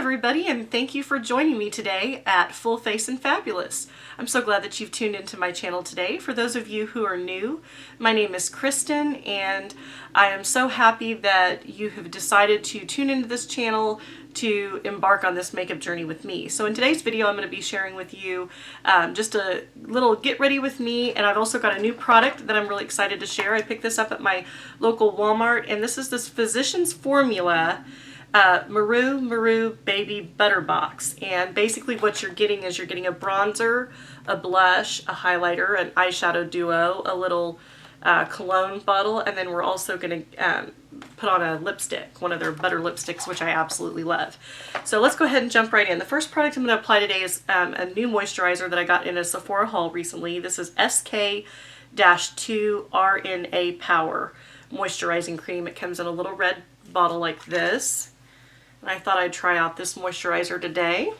everybody, and thank you for joining me today at Full Face and Fabulous. I'm so glad that you've tuned into my channel today. For those of you who are new, my name is Kristen, and I am so happy that you have decided to tune into this channel to embark on this makeup journey with me. So in today's video, I'm going to be sharing with you just a little get ready with me, and I've also got a new product that I'm really excited to share. I picked this up at my local Walmart, and this is this Physicians Formula Murumuru Baby Butter Box. And basically what you're getting is you're getting a bronzer, a blush, a highlighter, an eyeshadow duo, a little cologne bottle, and then we're also going to put on a lipstick, one of their butter lipsticks, which I absolutely love. So let's go ahead and jump right in. The first product I'm going to apply today is a new moisturizer that I got in a Sephora haul recently. This is SK-2 RNA Power Moisturizing Cream. It comes in a little red bottle like this. And I thought I'd try out this moisturizer today.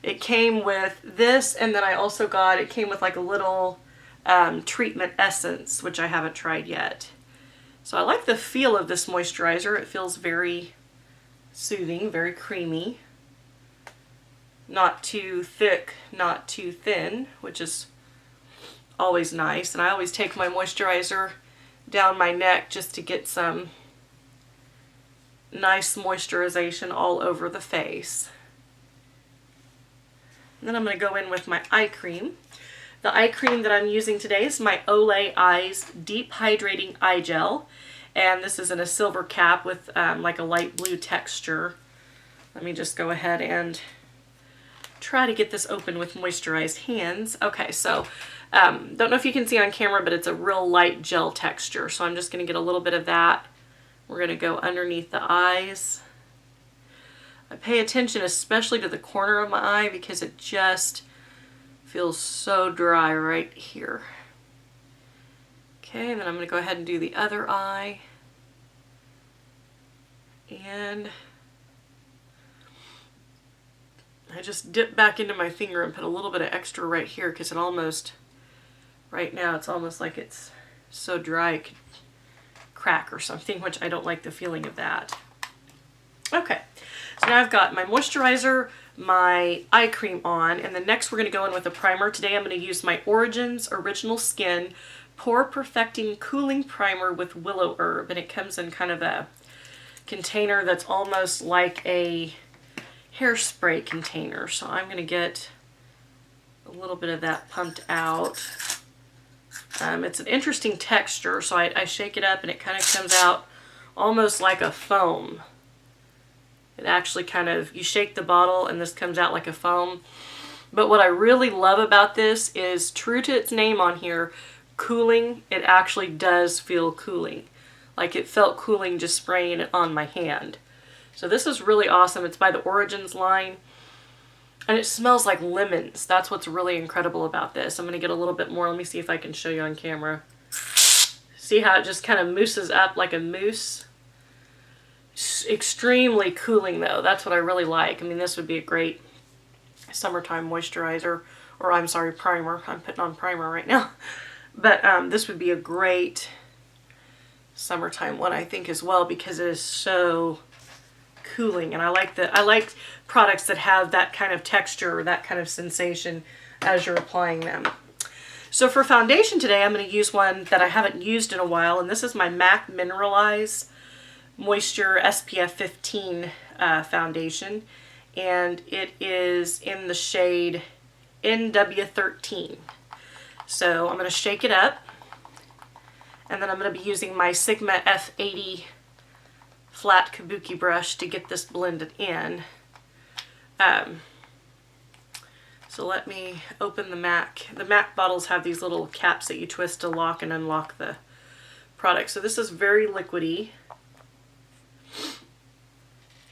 It came with this, and then I also got, it came with like a little treatment essence, which I haven't tried yet. So I like the feel of this moisturizer. It feels very soothing, very creamy. Not too thick, not too thin, which is always nice. And I always take my moisturizer down my neck just to get some nice moisturization all over the face. And then I'm going to go in with my eye cream. The eye cream that I'm using today is my Olay Eyes Deep Hydrating Eye Gel. And this is in a silver cap with like a light blue texture. Let me just go ahead and try to get this open with moisturized hands. Okay, so don't know if you can see on camera, but it's a real light gel texture. So I'm just going to get a little bit of that. We're going to go underneath the eyes. I pay attention especially to the corner of my eye because it just feels so dry right here. Okay, and then I'm going to go ahead and do the other eye. And I just dip back into my finger and put a little bit of extra right here because it almost, right now it's almost like it's so dry it could crack or something, which I don't like the feeling of that. Okay, so now I've got my moisturizer, my eye cream on, and then next we're going to go in with a primer. Today I'm going to use my Origins Original Skin Pore Perfecting Cooling Primer with Willow Herb, and it comes in kind of a container that's almost like a hairspray container. So I'm going to get a little bit of that pumped out. It's an interesting texture, so I shake it up and it kind of comes out almost like a foam. It actually kind of, you shake the bottle and this comes out like a foam. But what I really love about this is, true to its name on here, cooling, it actually does feel cooling. Like it felt cooling just spraying it on my hand. So this is really awesome. It's by the Origins line. And it smells like lemons. That's what's really incredible about this. I'm going to get a little bit more. Let me see if I can show you on camera. See how it just kind of mousses up like a mousse? Extremely cooling though. That's what I really like. I mean, this would be a great summertime moisturizer. Or I'm sorry, primer. I'm putting on primer right now. But this would be a great summertime one, I think, as well, because it is so cooling, and I like products that have that kind of texture or that kind of sensation as you're applying them. So for foundation today, I'm going to use one that I haven't used in a while, and this is my MAC Mineralize Moisture SPF 15 foundation, and it is in the shade NW13. So I'm going to shake it up, and then I'm going to be using my Sigma F80 flat kabuki brush to get this blended in. So let me open the MAC. The MAC bottles have these little caps that you twist to lock and unlock the product. So this is very liquidy.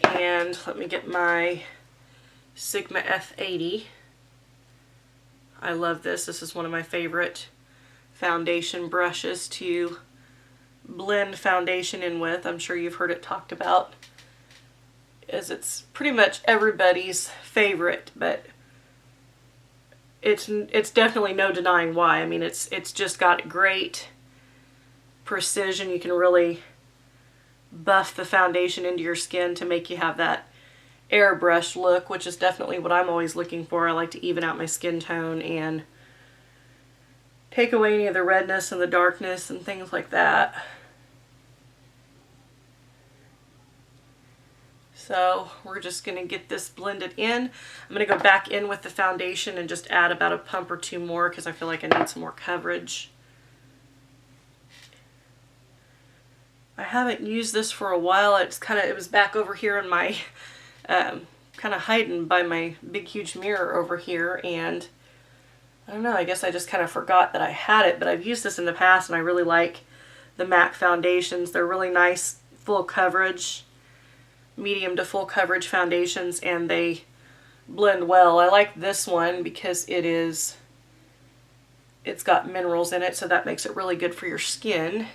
And let me get my Sigma F80. I love this. This is one of my favorite foundation brushes to blend foundation in with. I'm sure you've heard it talked about, as it's pretty much everybody's favorite, but it's definitely no denying why. I mean, it's just got great precision. You can really buff the foundation into your skin to make you have that airbrush look, which is definitely what I'm always looking for. I like to even out my skin tone and take away any of the redness and the darkness and things like that. So we're just going to get this blended in. I'm going to go back in with the foundation and just add about a pump or two more because I feel like I need some more coverage. I haven't used this for a while. It was back over here in my, kind of hiding by my big huge mirror over here, and I don't know, I guess I just kind of forgot that I had it, but I've used this in the past and I really like the MAC foundations. They're really nice, full coverage, medium to full coverage foundations, and they blend well. I like this one because it's got minerals in it, so that makes it really good for your skin,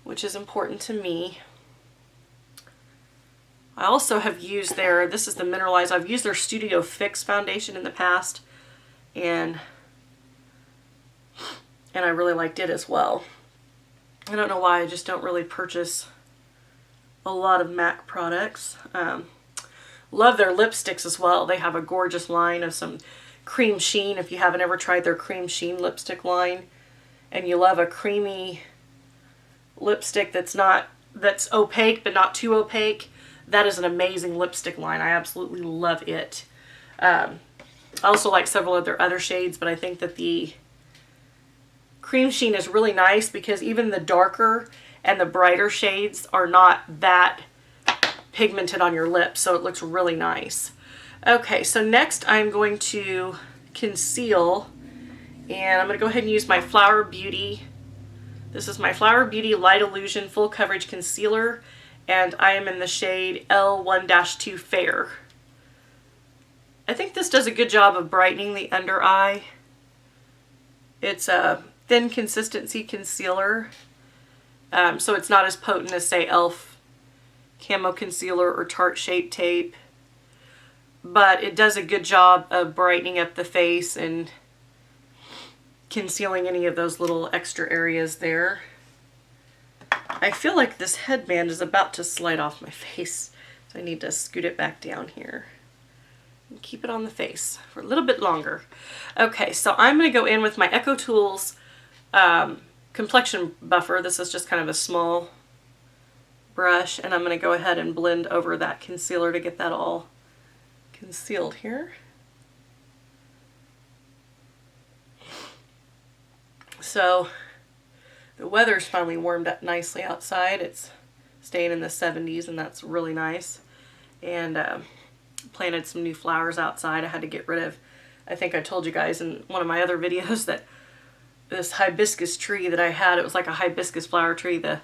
which is important to me. I also have used this is the Mineralize, I've used their Studio Fix foundation in the past, and I really liked it as well. I don't know why, I just don't really purchase a lot of MAC products. Love their lipsticks as well. They have a gorgeous line of some cream sheen. If you haven't ever tried their cream sheen lipstick line and you love a creamy lipstick that's opaque but not too opaque, that is an amazing lipstick line. I absolutely love it. I also like several of their other shades, but I think that the cream sheen is really nice because even the darker and the brighter shades are not that pigmented on your lips, so it looks really nice. Okay, so next I'm going to conceal, and I'm going to go ahead and use my Flower Beauty. This is my Flower Beauty Light Illusion Full Coverage Concealer, and I am in the shade L1-2 Fair. I think this does a good job of brightening the under eye. It's a thin consistency concealer, so it's not as potent as, say, e.l.f. Camo Concealer or Tarte Shape Tape, but it does a good job of brightening up the face and concealing any of those little extra areas there. I feel like this headband is about to slide off my face, so I need to scoot it back down here and keep it on the face for a little bit longer. Okay, so I'm going to go in with my EcoTools complexion buffer. This is just kind of a small brush, and I'm going to go ahead and blend over that concealer to get that all concealed here. So the weather's finally warmed up nicely outside. It's staying in the 70s, and that's really nice. And planted some new flowers outside. I had to get rid of, I think I told you guys in one of my other videos, that this hibiscus tree that I had, it was like a hibiscus flower tree. The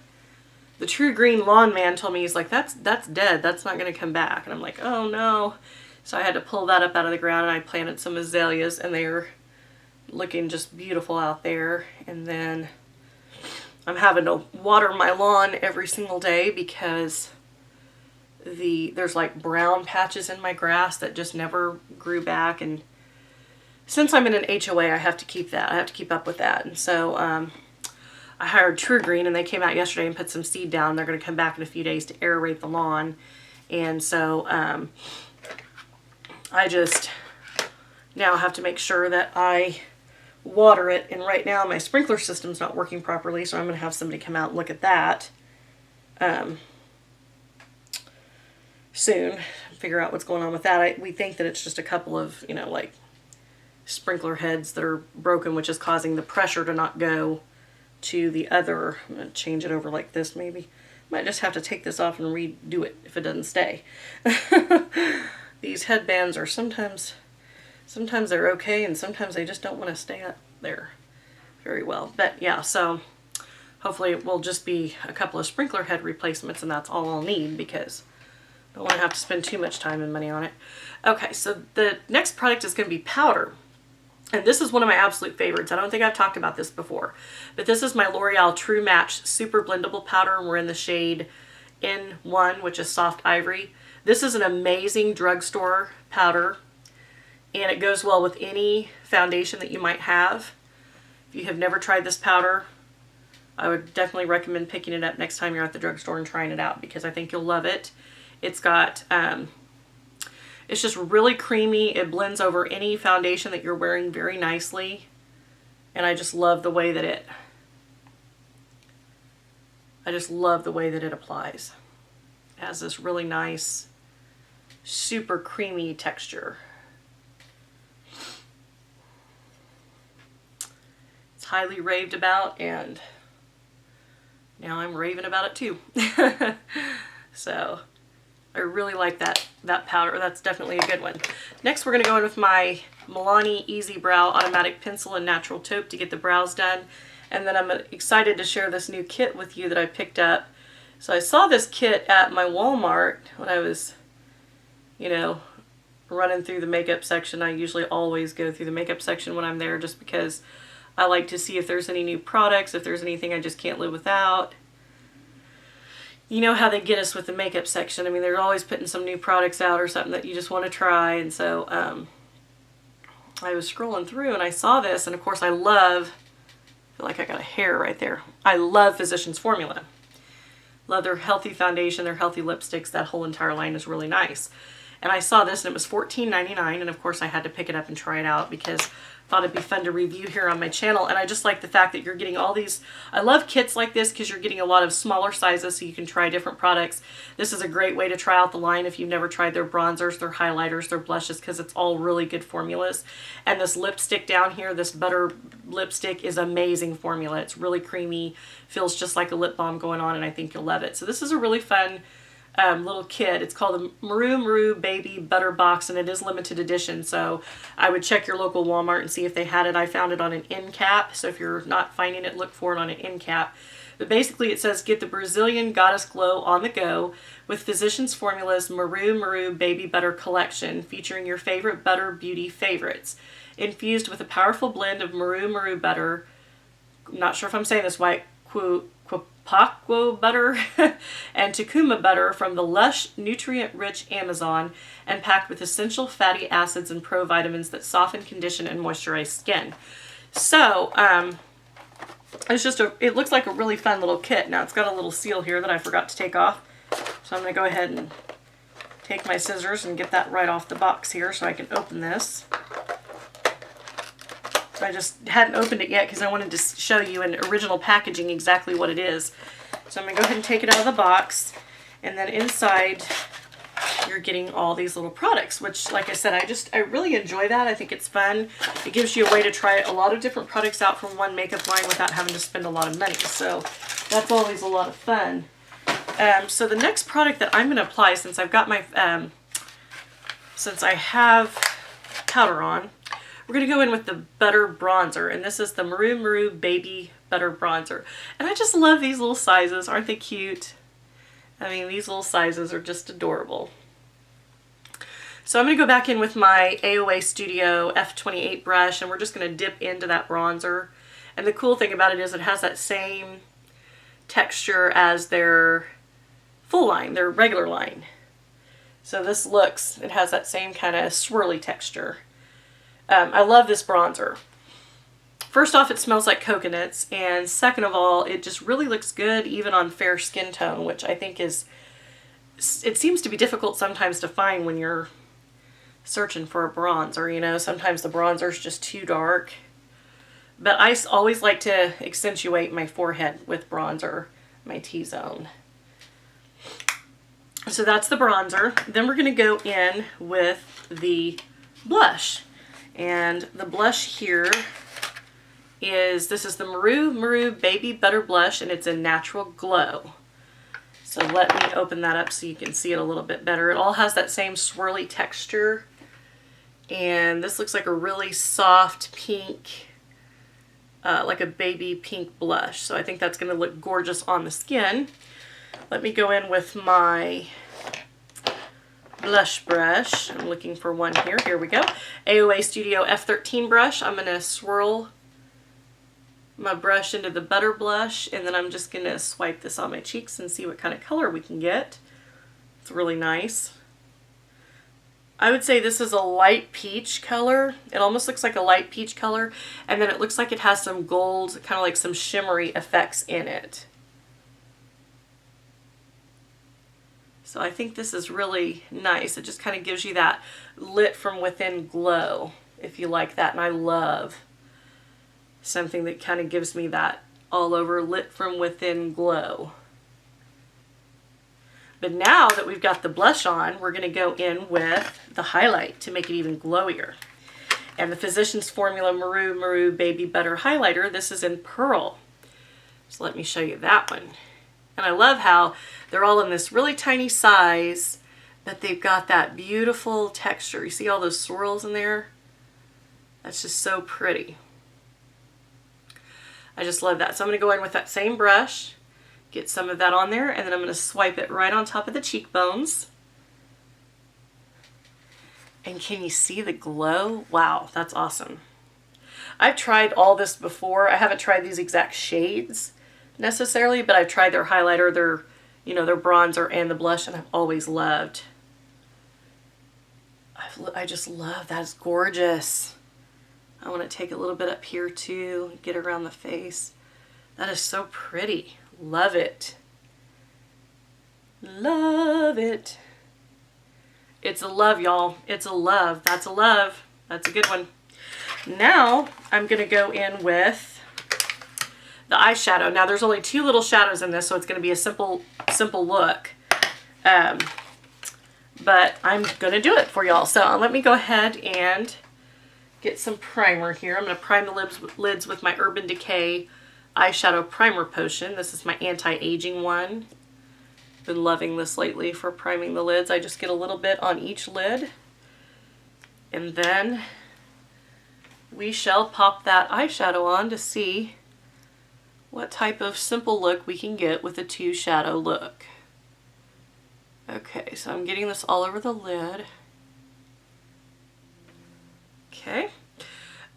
True Green Lawn Man told me, he's like, that's dead, that's not going to come back. And I'm like, oh no. So I had to pull that up out of the ground, and I planted some azaleas, and they are looking just beautiful out there. And then I'm having to water my lawn every single day because there's like brown patches in my grass that just never grew back, and since I'm in an HOA, I have to keep that. I have to keep up with that. And so I hired True Green, and they came out yesterday and put some seed down. They're going to come back in a few days to aerate the lawn. And so I just now have to make sure that I water it. And right now my sprinkler system's not working properly, so I'm going to have somebody come out and look at that soon, figure out what's going on with that. We think that it's just a couple of, you know, like sprinkler heads that are broken, which is causing the pressure to not go to the other. I'm going to change it over like this maybe. Might just have to take this off and redo it if it doesn't stay. These headbands are sometimes they're okay, and sometimes they just don't want to stay up there very well. But yeah, so hopefully it will just be a couple of sprinkler head replacements, and that's all I'll need because I don't want to have to spend too much time and money on it. Okay, so the next product is going to be powder. And this is one of my absolute favorites. I don't think I've talked about this before, but this is my L'Oreal True Match Super Blendable Powder, and we're in the shade N1, which is Soft Ivory. This is an amazing drugstore powder, and it goes well with any foundation that you might have. If you have never tried this powder, I would definitely recommend picking it up next time you're at the drugstore and trying it out, because I think you'll love it. It's got It's just really creamy. It blends over any foundation that you're wearing very nicely. And I just love the way that it applies. It has this really nice, super creamy texture. It's highly raved about, and now I'm raving about it too. So I really like that powder. That's definitely a good one. Next, we're going to go in with my Milani Easybrow Automatic Pencil and Natural Taupe to get the brows done. And then I'm excited to share this new kit with you that I picked up. So I saw this kit at my Wal-Mart when I was, you know, running through the makeup section. I usually always go through the makeup section when I'm there just because I like to see if there's any new products, if there's anything I just can't live without. You know how they get us with the makeup section. I mean, they're always putting some new products out or something that you just want to try. And so I was scrolling through and I saw this, and of course I feel like I got a hair right there. I love Physicians Formula. Love their healthy foundation, their healthy lipsticks. That whole entire line is really nice. And I saw this and it was $14.99, and of course I had to pick it up and try it out because I thought it'd be fun to review here on my channel. And I just like the fact that you're getting all these, I love kits like this because you're getting a lot of smaller sizes so you can try different products. This is a great way to try out the line if you've never tried their bronzers, their highlighters, their blushes, because it's all really good formulas. And this lipstick down here, this butter lipstick, is amazing formula. It's really creamy, feels just like a lip balm going on, and I think you'll love it. So this is a really fun little kit. It's called the Murumuru Baby Butter Box, and it is limited edition, so I would check your local Walmart and see if they had it. I found it on an end cap, so if you're not finding it, look for it on an end cap. But basically it says, get the Brazilian Goddess Glow on the go with Physicians Formula's Murumuru Baby Butter Collection, featuring your favorite butter beauty favorites. Infused with a powerful blend of Murumuru butter, I'm not sure if I'm saying this right, Quapaquo butter and Tukuma butter from the lush, nutrient-rich Amazon, and packed with essential fatty acids and provitamins that soften, condition, and moisturize skin. So, it's just it looks like a really fun little kit. Now, it's got a little seal here that I forgot to take off. So I'm going to go ahead and take my scissors and get that right off the box here so I can open this. I just hadn't opened it yet because I wanted to show you in original packaging exactly what it is. So I'm going to go ahead and take it out of the box, and then inside you're getting all these little products, which, like I said, I really enjoy that. I think it's fun. It gives you a way to try a lot of different products out from one makeup line without having to spend a lot of money. So that's always a lot of fun. So the next product that I'm going to apply, since I've got my, since I have powder on, we're going to go in with the Butter Bronzer, and this is the Murumuru Baby Butter Bronzer. And I just love these little sizes. Aren't they cute? I mean, these little sizes are just adorable. So I'm going to go back in with my AOA Studio F13 brush, and we're just going to dip into that bronzer. And the cool thing about it is it has that same texture as their full line, their regular line. So this it has that same kind of swirly texture. I love this bronzer. First off, it smells like coconuts, and second of all, it just really looks good even on fair skin tone, which I think it seems to be difficult sometimes to find when you're searching for a bronzer, you know. Sometimes the bronzer's just too dark. But I always like to accentuate my forehead with bronzer, my T-zone. So that's the bronzer. Then we're going to go in with the blush. And the blush here this is the Murumuru Baby Butter Blush, and it's a Natural Glow. So let me open that up so you can see it a little bit better. It all has that same swirly texture. And this looks like a really soft pink, like a baby pink blush. So I think that's going to look gorgeous on the skin. Let me go in with my blush brush. I'm looking for one here. Here we go. AOA Studio F13 brush. I'm going to swirl my brush into the butter blush, and then I'm just going to swipe this on my cheeks and see what kind of color we can get. It's really nice. I would say this is a light peach color. It almost looks like a light peach color, and then it looks like it has some gold, kind of like some shimmery effects in it. So I think this is really nice. It just kind of gives you that lit from within glow, if you like that. And I love something that kind of gives me that all over lit from within glow. But now that we've got the blush on, we're going to go in with the highlight to make it even glowier. And the Physicians Formula Murumuru Baby Butter Highlighter, this is in Pearl. So let me show you that one. And I love how they're all in this really tiny size, but they've got that beautiful texture. You see all those swirls in there? That's just so pretty. I just love that. So I'm going to go in with that same brush, get some of that on there, and then I'm going to swipe it right on top of the cheekbones. And can you see the glow? Wow, that's awesome. I've tried all this before. I haven't tried these exact shades necessarily, but I've tried their highlighter, their, you know, their bronzer and the blush, and I've always loved. I just love that. It's gorgeous. I want to take a little bit up here too, get around the face. That is so pretty. Love it. Love it. It's a love, y'all. It's a love. That's a love. That's a good one. Now I'm going to go in with the eyeshadow. Now there's only 2 little shadows in this, so it's going to be a simple look. But I'm going to do it for y'all. So let me go ahead and get some primer here. I'm going to prime the lids with my Urban Decay eyeshadow primer potion. This is my anti-aging one. Been loving this lately for priming the lids. I just get a little bit on each lid. And then we shall pop that eyeshadow on to see what type of simple look we can get with a 2 shadow look. Okay, so I'm getting this all over the lid. Okay.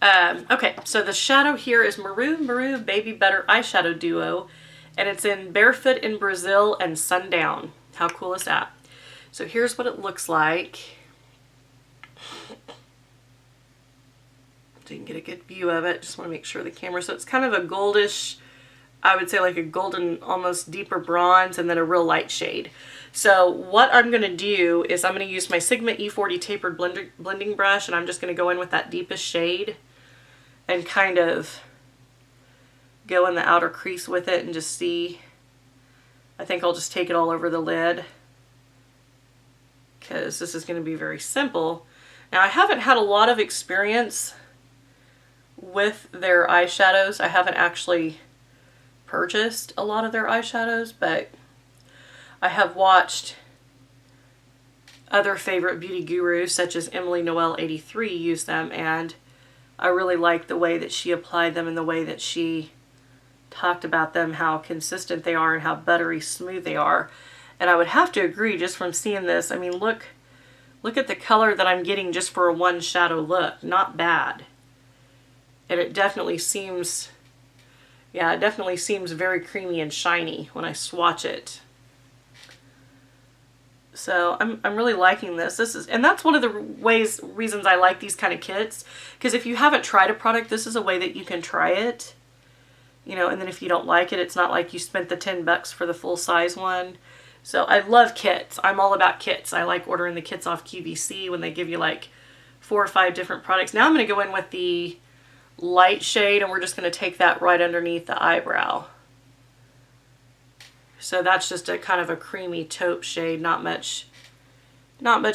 Okay, so the shadow here is Murumuru Baby Butter Eyeshadow Duo, and it's in Barefoot in Brazil and Sundown. How cool is that? So here's what it looks like. So you can get a good view of it. Just want to make sure the camera, so it's kind of a goldish, I would say like a golden, almost deeper bronze, and then a real light shade. So what I'm going to do is I'm going to use my Sigma E40 tapered blending brush, and I'm just going to go in with that deepest shade and kind of go in the outer crease with it and just see. I think I'll just take it all over the lid because this is going to be very simple. Now I haven't had a lot of experience with their eyeshadows. I haven't actually purchased a lot of their eyeshadows, but I have watched other favorite beauty gurus such as Emily Noel 83 use them, and I really like the way that she applied them and the way that she talked about them, how consistent they are and how buttery smooth they are. And I would have to agree just from seeing this. I mean, look at the color that I'm getting just for a 1 shadow look. Not bad. And it definitely seems, yeah, it definitely seems very creamy and shiny when I swatch it. So I'm really liking this. And that's one of the reasons I like these kind of kits, because if you haven't tried a product, this is a way that you can try it. You know, and then if you don't like it, it's not like you spent the $10 for the full size one. So I love kits. I'm all about kits. I like ordering the kits off QVC when they give you like 4 or 5 different products. Now I'm going to go in with the light shade, and we're just going to take that right underneath the eyebrow. So that's just a kind of a creamy taupe shade, not much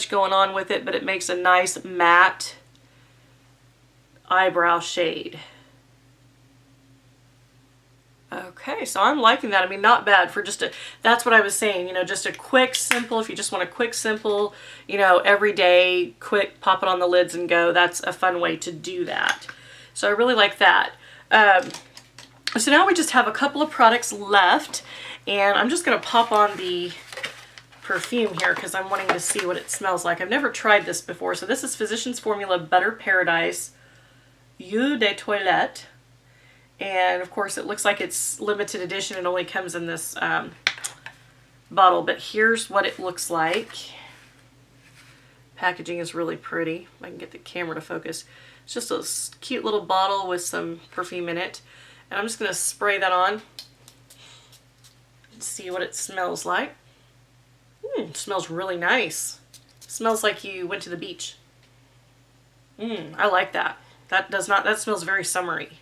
going on with it, but it makes a nice matte eyebrow shade. Okay, so I'm liking that. I mean, not bad for just a, that's what I was saying, you know, just a quick, simple, if you just want a quick, simple, you know, everyday, quick, pop it on the lids and go. That's a fun way to do that. So I really like that. So now we just have a couple of products left, and I'm just going to pop on the perfume here because I'm wanting to see what it smells like. I've never tried this before. So this is Physicians Formula Butter Paradise Eau de Toilette. And of course it looks like it's limited edition. It only comes in this bottle, but here's what it looks like. Packaging is really pretty. If I can get the camera to focus. It's just a cute little bottle with some perfume in it. And I'm just going to spray that on and see what it smells like. It smells really nice. It smells like you went to the beach. I like that. That smells very summery.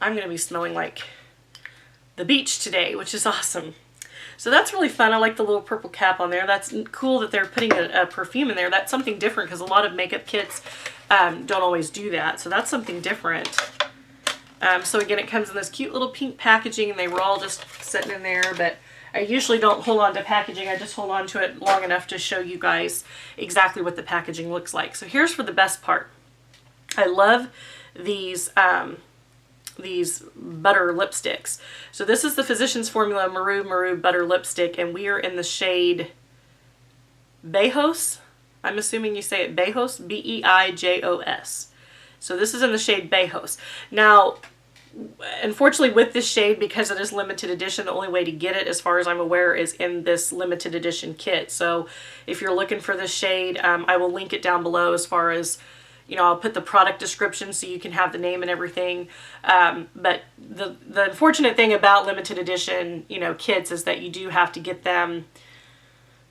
I'm going to be smelling like the beach today, which is awesome. So that's really fun. I like the little purple cap on there. That's cool that they're putting a perfume in there. That's something different because a lot of makeup kits don't always do that. So that's something different. So again, it comes in this cute little pink packaging, and they were all just sitting in there, but I usually don't hold on to packaging. I just hold on to it long enough to show you guys exactly what the packaging looks like. So here's for the best part. I love these butter lipsticks. So this is the Physicians Formula Murumuru Butter Lipstick, and we are in the shade Beijos. I'm assuming you say it Beijos, B-E-I-J-O-S. So this is in the shade Beijos. Now, unfortunately with this shade, because it is limited edition, the only way to get it, as far as I'm aware, is in this limited edition kit. So if you're looking for this shade, I will link it down below as far as, you know, I'll put the product description so you can have the name and everything. But the unfortunate thing about limited edition, you know, kits is that you do have to get them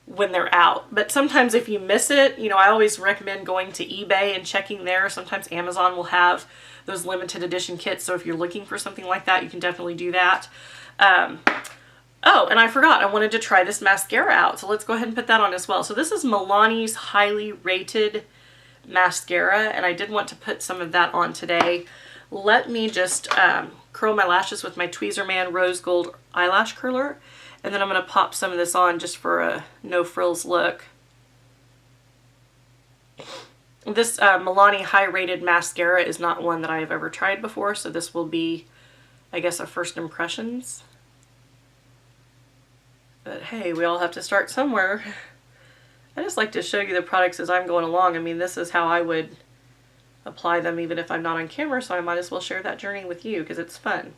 when they're out. But sometimes if you miss it, you know, I always recommend going to eBay and checking there. Sometimes Amazon will have those limited edition kits. So if you're looking for something like that, you can definitely do that. Oh, and I forgot, I wanted to try this mascara out. So let's go ahead and put that on as well. So this is Milani's highly rated mascara, and I did want to put some of that on today. Let me just curl my lashes with my Tweezerman Rose Gold Eyelash Curler, and then I'm going to pop some of this on just for a no frills look. This Milani high rated mascara is not one that I have ever tried before, so this will be, I guess, a first impressions. But hey, we all have to start somewhere. I just like to show you the products as I'm going along. I mean, this is how I would apply them even if I'm not on camera, so I might as well share that journey with you because it's fun.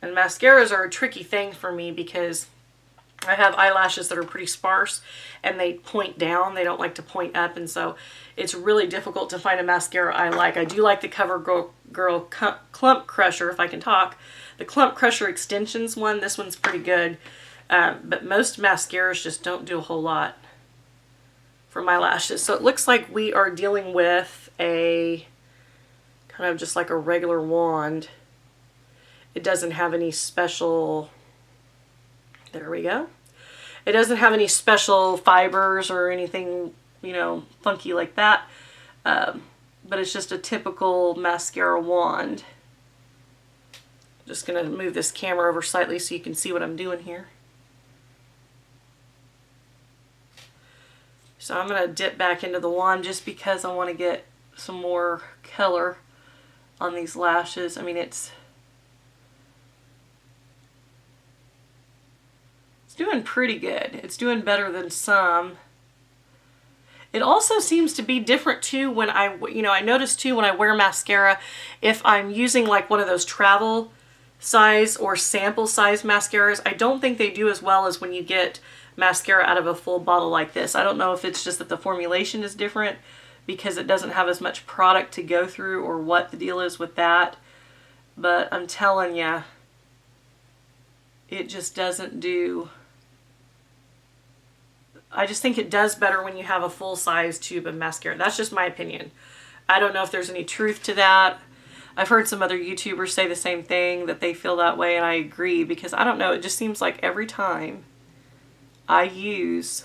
And mascaras are a tricky thing for me because I have eyelashes that are pretty sparse and they point down. They don't like to point up, and so it's really difficult to find a mascara I like. I do like the CoverGirl Clump Crusher, if I can talk. The Clump Crusher Extensions one, this one's pretty good. But most mascaras just don't do a whole lot for my lashes. So it looks like we are dealing with a kind of just like a regular wand. It doesn't have any special, there we go. It doesn't have any special fibers or anything, you know, funky like that. But it's just a typical mascara wand. Just going to move this camera over slightly so you can see what I'm doing here. So I'm going to dip back into the wand just because I want to get some more color on these lashes. I mean, it's doing pretty good. It's doing better than some. It also seems to be different too when I notice too when I wear mascara, if I'm using like one of those travel size or sample size mascaras, I don't think they do as well as when you get mascara out of a full bottle like this. I don't know if it's just that the formulation is different because it doesn't have as much product to go through or what the deal is with that, but I'm telling you, it just doesn't do. I just think it does better when you have a full-size tube of mascara. That's just my opinion. I don't know if there's any truth to that. I've heard some other YouTubers say the same thing, that they feel that way, and I agree, because I don't know, it just seems like every time I use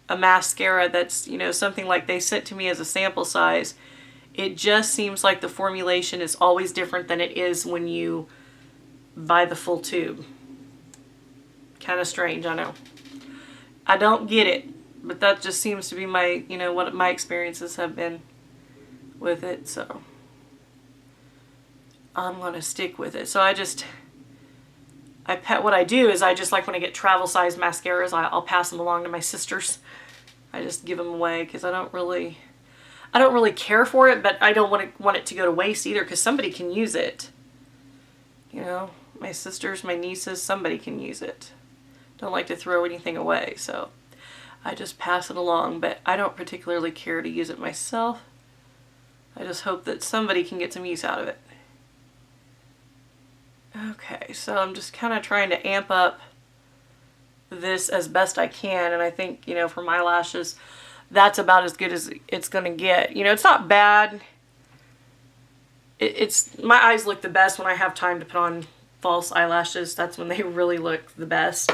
a mascara that's, you know, something like they sent to me as a sample size, it just seems like the formulation is always different than it is when you buy the full tube. Kind of strange, I know. I don't get it, but that just seems to be my, you know, what my experiences have been with it, so I'm going to stick with it. So what I do is I just, like when I get travel size mascaras, I'll pass them along to my sisters. I just give them away because I don't really care for it, but I don't want it to go to waste either because somebody can use it. You know, my sisters, my nieces, somebody can use it. Don't like to throw anything away, so I just pass it along, but I don't particularly care to use it myself. I just hope that somebody can get some use out of it. Okay, so I'm just kind of trying to amp up this as best I can, and I think, you know, for my lashes, that's about as good as it's gonna get. You know, it's not bad. It's my eyes look the best when I have time to put on false eyelashes. That's when they really look the best.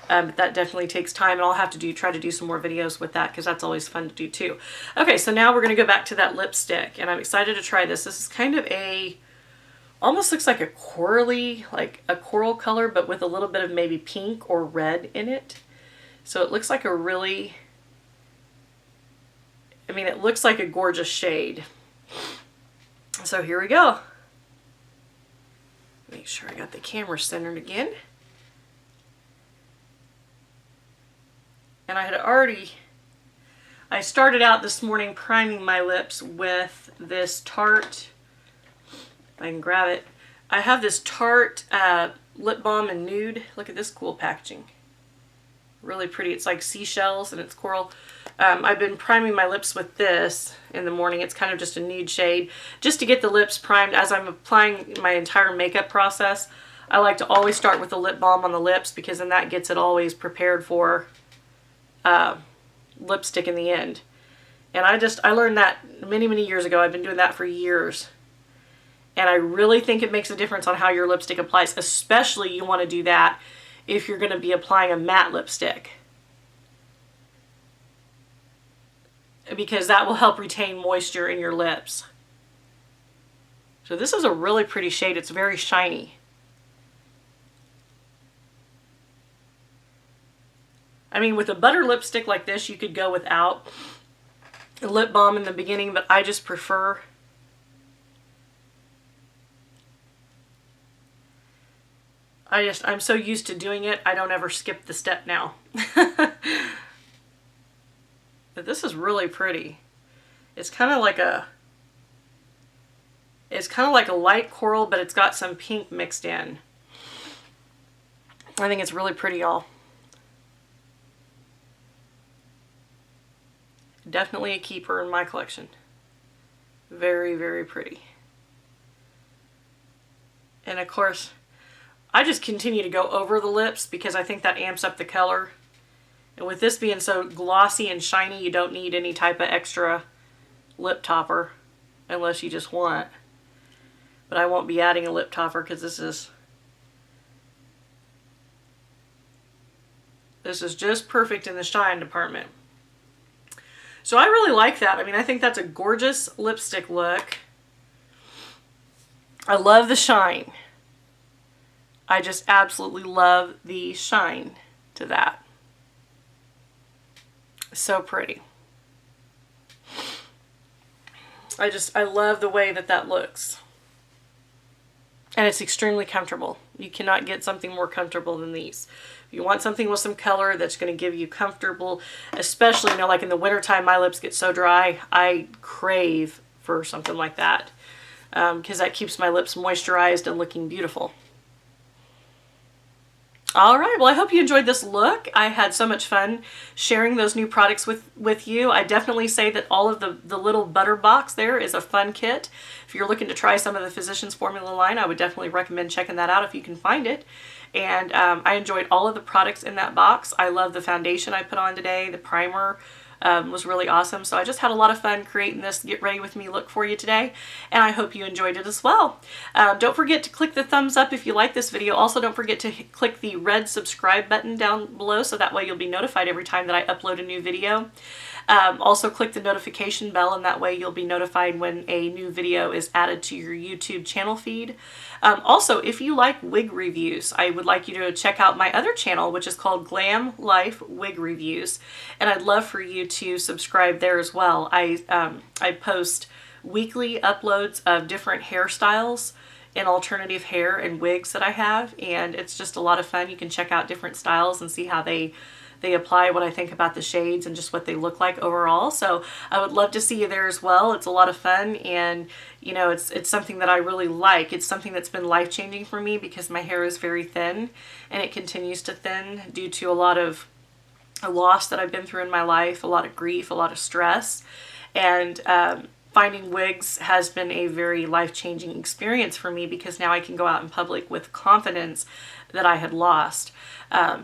But that definitely takes time, and I'll have to try to do some more videos with that because that's always fun to do too. Okay, so now we're gonna go back to that lipstick, and I'm excited to try this. This is kind of almost looks like a corally, like a coral color, but with a little bit of maybe pink or red in it. So it looks like a really, I mean, it looks like a gorgeous shade. So here we go. Make sure I got the camera centered again. And I started out this morning priming my lips with this Tarte, if I can grab it. I have this Tarte lip balm in nude. Look at this cool packaging. Really pretty. It's like seashells and it's coral. I've been priming my lips with this in the morning. It's kind of just a nude shade, just to get the lips primed as I'm applying my entire makeup process. I like to always start with the lip balm on the lips because then that gets it always prepared for lipstick in the end. And I learned that many, many years ago. I've been doing that for years. And I really think it makes a difference on how your lipstick applies. Especially you want to do that if you're going to be applying a matte lipstick, because that will help retain moisture in your lips. So this is a really pretty shade. It's very shiny. I mean, with a butter lipstick like this, you could go without a lip balm in the beginning, but I just prefer I'm so used to doing it, I don't ever skip the step now. But this is really pretty. It's kind of like a light coral, but it's got some pink mixed in. I think it's really pretty, y'all. Definitely a keeper in my collection. Very, very pretty. And of course, I just continue to go over the lips because I think that amps up the color. And with this being so glossy and shiny, you don't need any type of extra lip topper unless you just want. But I won't be adding a lip topper because this is just perfect in the shine department. So I really like that. I mean, I think that's a gorgeous lipstick look. I love the shine. I just absolutely love the shine to that. So pretty. I love the way that looks. And it's extremely comfortable. You cannot get something more comfortable than these. If you want something with some color that's going to give you comfortable, especially, you know, like in the wintertime, my lips get so dry, I crave for something like that. Because that keeps my lips moisturized and looking beautiful. Alright, well I hope you enjoyed this look. I had so much fun sharing those new products with you. I definitely say that all of the little butter box there is a fun kit. If you're looking to try some of the Physicians Formula line, I would definitely recommend checking that out if you can find it. And I enjoyed all of the products in that box. I love the foundation I put on today. The primer was really awesome. So I just had a lot of fun creating this Get Ready With Me look for you today, and I hope you enjoyed it as well. Don't forget to click the thumbs up if you like this video. Also, don't forget to click the red subscribe button down below so that way you'll be notified every time that I upload a new video. Also click the notification bell, and that way you'll be notified when a new video is added to your YouTube channel feed. Also, if you like wig reviews, I would like you to check out my other channel, which is called Glam Life Wig Reviews, and I'd love for you to subscribe there as well. I post weekly uploads of different hairstyles and alternative hair and wigs that I have, and it's just a lot of fun. You can check out different styles and see how they apply, what I think about the shades and just what they look like overall. So I would love to see you there as well. It's a lot of fun, and you know, it's something that I really like. It's something that's been life-changing for me because my hair is very thin, and it continues to thin due to a lot of loss that I've been through in my life, a lot of grief, a lot of stress. And finding wigs has been a very life-changing experience for me, because now I can go out in public with confidence that I had lost.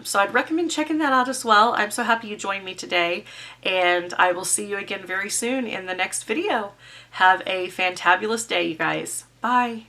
So I'd recommend checking that out as well. I'm so happy you joined me today, and I will see you again very soon in the next video. Have a fantabulous day, you guys. Bye.